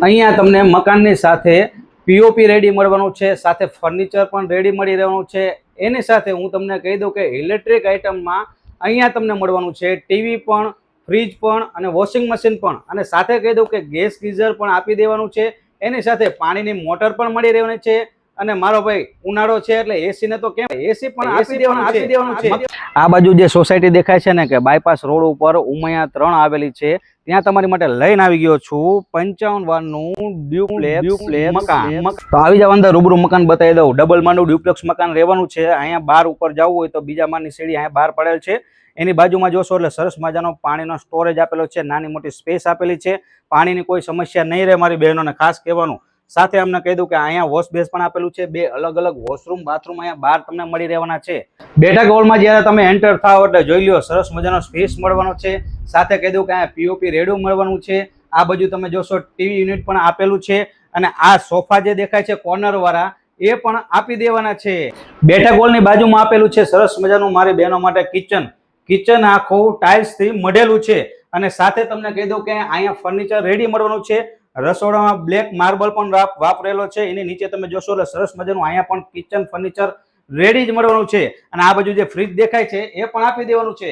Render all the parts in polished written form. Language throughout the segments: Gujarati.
અહીંયા તમને મકાનની સાથે પીઓપી રેડી મળવાનું છે, સાથે ફર્નિચર પણ રેડી મળી રહેવાનું છે। એની સાથે હું તમને કહી દઉં કે ઇલેક્ટ્રિક આઇટમમાં અહીંયા તમને મળવાનું છે ટીવી પણ, ફ્રીજ પણ અને વોશિંગ મશીન પણ, અને સાથે કહી દઉં કે ગેસ ગીઝર પણ આપી દેવાનું છે। એની સાથે પાણીની મોટર પણ મળી રહેવાની છે। અને મારો ભાઈ ઉનાળો છે એટલે એસી ને તો કેમ, એસી પણ આપી દેવાનું છે। આ બાજુ જે સોસાયટી દેખાય છે ને કે બાયપાસ રોડ ઉપર ઉમૈયા 3 આવેલી છે, ત્યાં તમારી માટે લઈને આવી ગયો છું 55 વારનું ડ્યુપ્લેક્સ મકાન। તો આવી જાવ, અંદર રૂબરૂ મકાન બતાવી દઉં। ડબલ માળનું ડ્યુપ્લેક્સ મકાન રહેવાનું છે। અહીંયા બાર ઉપર જવું હોય તો બીજા માળની સીડી અહીંયા બહાર પડેલ છે। એની બાજુમાં જોશો એટલે સરસ મજાનો પાણીનો સ્ટોરેજ આપેલો છે, નાની મોટી સ્પેસ આપેલી છે। પાણીની કોઈ સમસ્યા નહીં રહે મારી બહેનોને ખાસ કહેવાનું। સાથે અમને કહી દઉં કે અહીંયા વોશ બેસ પણ આપેલું છે, 2 અલગ અલગ વોશરૂમ બાથરૂમ અહીંયા બહાર તમને મળી રહેવાના છે। બેઠક હોલમાં જ્યારે તમે એન્ટર થાવ એટલે જોઈ લ્યો સરસ મજાનો સ્પેસ મળવાનો છે। સાથે કહી દઉં કે અહીંયા પીઓપી રેડું મળવાનું છે। આ બાજુ તમે જોશો ટીવી યુનિટ પણ આપેલું છે, અને આ સોફા જે દેખાય છે કોર્નર વાળા એ પણ આપી દેવાના છે। બેઠક હોલની બાજુમાં આપેલું છે સરસ મજાનું મારી બહેનો માટે કિચન આખું ટાઇલ્સ થી મઢેલું છે। અને સાથે તમને કહી દઉં કે અહીંયા ફર્નિચર રેડી મળવાનું છે। રસોડામાં બ્લેક માર્બલ પણ વાપરેલો છે। એની નીચે તમે જોશો એટલે સરસ મજાનું અહીંયા પણ કિચન ફર્નિચર રેડી જ મળવાનું છે। અને આ બાજુ જે ફ્રીજ દેખાય છે એ પણ આપી દેવાનું છે।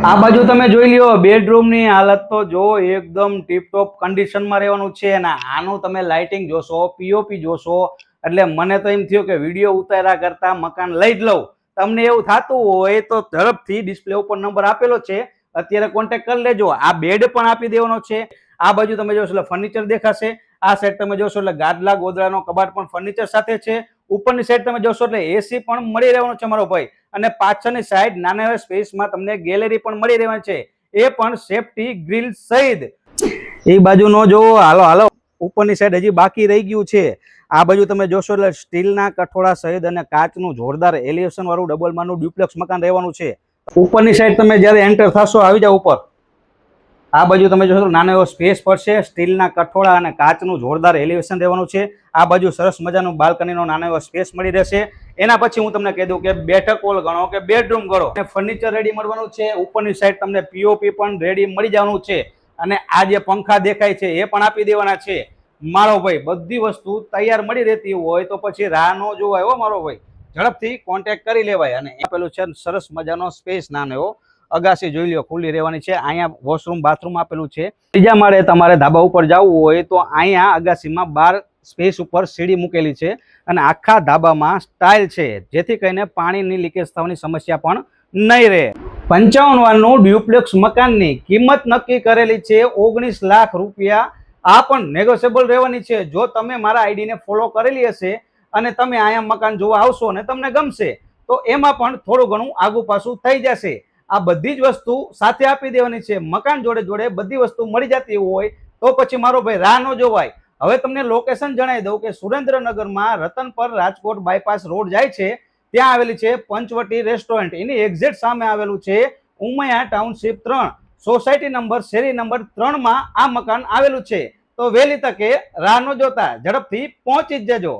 આ બાજુ તમે જોઈ લ્યો બેડરૂમ ની હાલત તો જો એકદમ ટીપટોપ કન્ડિશનમાં રહેવાનું છે। અને આનું તમે લાઇટિંગ જોશો, પીઓપી જોશો એટલે મને તો એમ થયું કે વિડીયો ઉતાર્યા કરતા મકાન લઈ જ લઉં। તમને એવું થતું હોય તો ઝડપથી ડિસ્પ્લે ઉપર નંબર આપેલો છે, અત્યારે કોન્ટેક્ટ કરી લેજો। આ બેડ પણ આપી દેવાનો છે। આ બાજુ તમે જોશો એટલે ફર્નિચર દેખાશે। આ સાઈડ તમે જોશો એટલે ગાદલા ગોદડાનો કબાટ પણ ફર્નિચર સાથે છે। ઉપરની સાઈડ તમે જોશો એટલે એસી પણ મળી રહેવાનું છે મારો ભાઈ। અને પાછળની સાઈડ નાના એવા સ્પેસમાં તમને ગેલેરી પણ મળી રહેવાની છે, એ પણ સેફટી ગ્રીલ સહિત। એ બાજુનો જો હાલો ઉપરની સાઈડ હજી બાકી રહી ગયું છે। આ બાજુ તમે જોશો એટલે સ્ટીલના કઠોળા સહિત અને કાચનું જોરદાર એલિવેશન વાળું ડબલ માળનું ડ્યુપ્લેક્સ મકાન રહેવાનું છે। ઉપરની સાઈડ તમે જ્યારે એન્ટર થશો આવી જાવ ઉપર, આ બાજુ તમે જોશો નાનો એવો સ્પેસ પડશે, સ્ટીલના કઠોળા અને કાચનું જોરદાર એલિવેશન રહેવાનું છે। આ બાજુ સરસ મજાનું બાલ્કનીનો નાનો એવો સ્પેસ મળી રહેશે। એના પછી હું તમને કહી દઉં કે બેઠક હોલ ગણો કે બેડરૂમ ગણો, ફર્નિચર રેડી મળવાનું છે। ઉપરની સાઈડ તમને પીઓપી પણ રેડી મળી જવાનું છે। અને આ જે પંખા દેખાય છે એ પણ આપી દેવાના છે મારો ભાઈ। બધી વસ્તુ તૈયાર મળી રહેતી હોય તો પછી રાહ ન જોવાય હો મારો ભાઈ, ઝડપથી કોન્ટેક્ટ કરી લેવાય। અને આપેલું છે સરસ મજાનો સ્પેસ નાનો એવો, અગાસી જોઈ લ્યો ખુલ્લી રહેવાની છે। અહીંયા વોશરૂમ બાથરૂમ આપેલું છે। ત્રીજા માળે તમારે ધાબા ઉપર જવું હોય તો અહીંયા અગાસીમાં 12 સ્પેસ ઉપર સીડી મૂકેલી છે, અને આખા ધાબામાં સ્ટાઇલ છે, જેથી કરીને પાણીની લીકેજ થવાની સમસ્યા પણ નહીં રહે। 55 વારનું ડ્યુપ્લેક્સ મકાનની કિંમત નક્કી કરેલી છે 19 લાખ રૂપિયા। આ પણ નેગોશિયેબલ રહેવાની છે। જો તમે મારા આઈડીને ફોલો કરેલી હશે અને તમે અહીંયા મકાન જોવા આવશો અને તમને ગમશે તો એમાં પણ થોડું ઘણું આગુ પાછું થઈ જશે। આ બધી જ વસ્તુ સાથે આપી દેવાની છે। મકાન જોડે જોડે બધી વસ્તુ મળી જતી હોય તો પછી મારો ભાઈ રાહ ન જોવાય। હવે તમને લોકેશન જણાવી દઉં કે સુરેન્દ્રનગરમાં રતનપર રાજકોટ બાયપાસ રોડ જાય છે, ત્યાં આવેલી છે પંચવટી રેસ્ટોરન્ટ। એની એક્ઝેક્ટ સામે આવેલું છે ઉમૈયા ટાઉનશીપ 3 સોસાયટી નંબર શેરી નંબર 3 માં આ મકાન આવેલું છે। તો વહેલી તકે રાહ ન જોતા ઝડપથી પહોંચી જ જજો।